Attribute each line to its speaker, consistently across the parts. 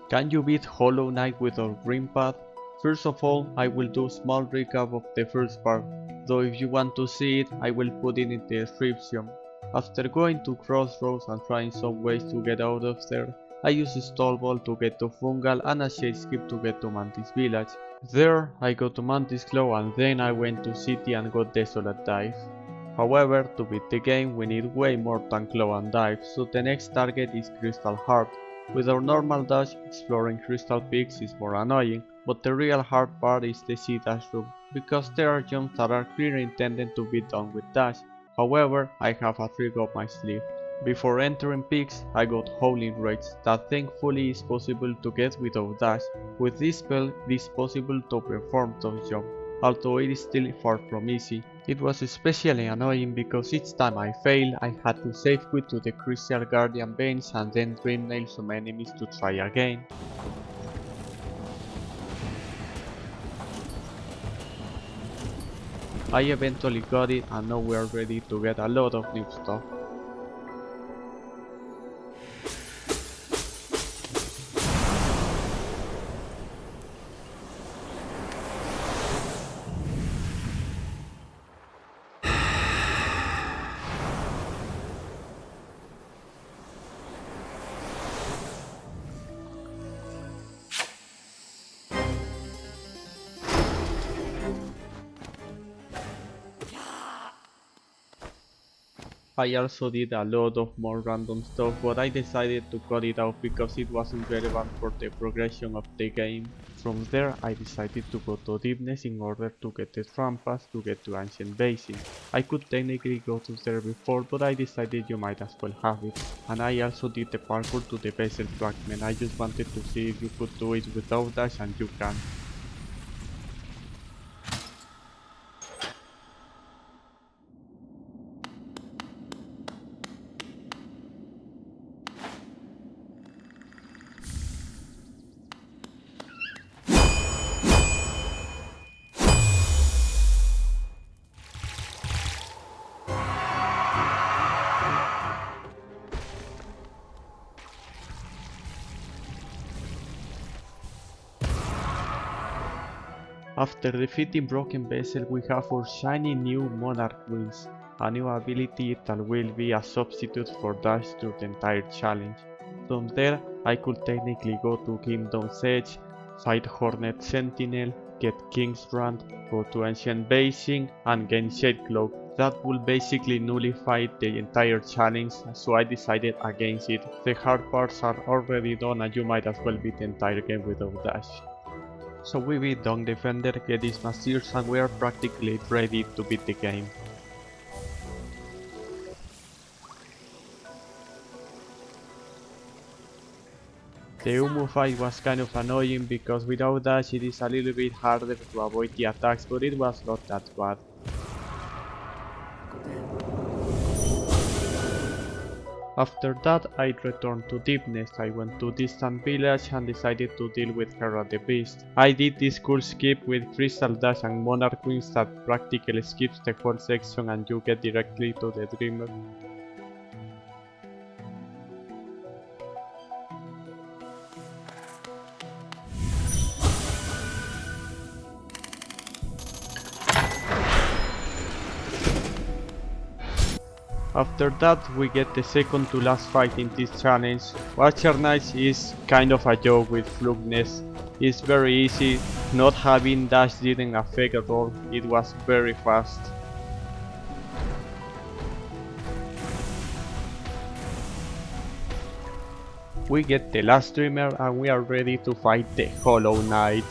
Speaker 1: Can you beat Hollow Knight without Greenpath? First of all, I will do a small recap of the first part, though if you want to see it, I will put it in the description. After going to Crossroads and trying some ways to get out of there, I used Stall Ball to get to Fungal and a Shade Skip to get to Mantis Village. There, I got to Mantis Claw and then I went to City and got Desolate Dive. However, to beat the game we need way more than Claw and Dive, so the next target is Crystal Heart. With our normal dash, exploring Crystal Peaks is more annoying, but the real hard part is the C-Dash room, because there are jumps that are clearly intended to be done with dash. However, I have a trick up my sleeve. Before entering peaks, I got Howling Rage, that thankfully is possible to get without dash. With this spell, it is possible to perform those jumps, although it is still far from easy. It was especially annoying because each time I failed, I had to save quit to the Crystal Guardian Veins and then Dream Nail some enemies to try again. I eventually got it and now we are ready to get a lot of new stuff. I also did a lot of more random stuff, but I decided to cut it out because it wasn't relevant for the progression of the game. From there I decided to go to Deepness in order to get the Trampas to get to Ancient Basin. I could technically go to there before, but I decided you might as well have it. And I also did the parkour to the Vessel Fragment. I just wanted to see if you could do it without dash, and you can. After defeating Broken Vessel, we have our shiny new Monarch Wings, a new ability that will be a substitute for dash through the entire challenge. From there, I could technically go to Kingdom's Edge, fight Hornet Sentinel, get King's Brand, go to Ancient Basin, and gain Shade Cloak. That will basically nullify the entire challenge, so I decided against it. The hard parts are already done and you might as well beat the entire game without dash. So we beat Dunk Defender, get his Masters, and we are practically ready to beat the game. The Umu fight was kind of annoying because without dash it is a little bit harder to avoid the attacks, but it was not that bad. After that I returned to Deepness. I went to Distant Village and decided to deal with Hera the Beast. I did this cool skip with Crystal Dash and Monarch Wings that practically skips the whole section and you get directly to the Dreamer. After that we get the second to last fight in this challenge. Watcher Knight is kind of a joke with Flugness. It's very easy, not having dash didn't affect at all, it was very fast. We get the last Dreamer and we are ready to fight the Hollow Knight.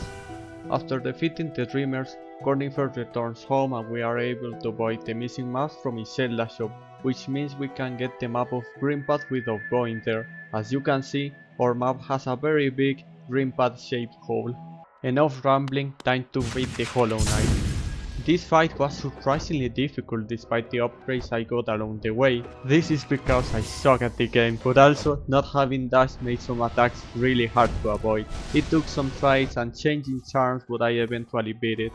Speaker 1: After defeating the Dreamers, Cornifer returns home and we are able to buy the missing map from his Zelda shop, which means we can get the map of Greenpath without going there. As you can see, our map has a very big Greenpath shaped hole. Enough rambling, time to beat the Hollow Knight. This fight was surprisingly difficult despite the upgrades I got along the way. This is because I suck at the game, but also not having dash made some attacks really hard to avoid. It took some tries and changing charms, but I eventually beat it.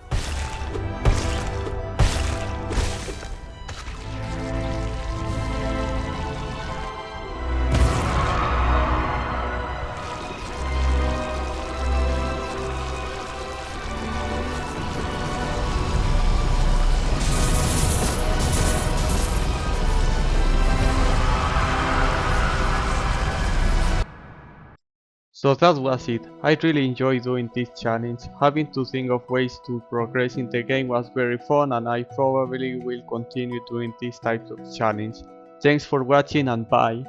Speaker 1: So that was it. I really enjoyed doing this challenge. Having to think of ways to progress in the game was very fun, and I probably will continue doing these types of challenge. Thanks for watching and bye.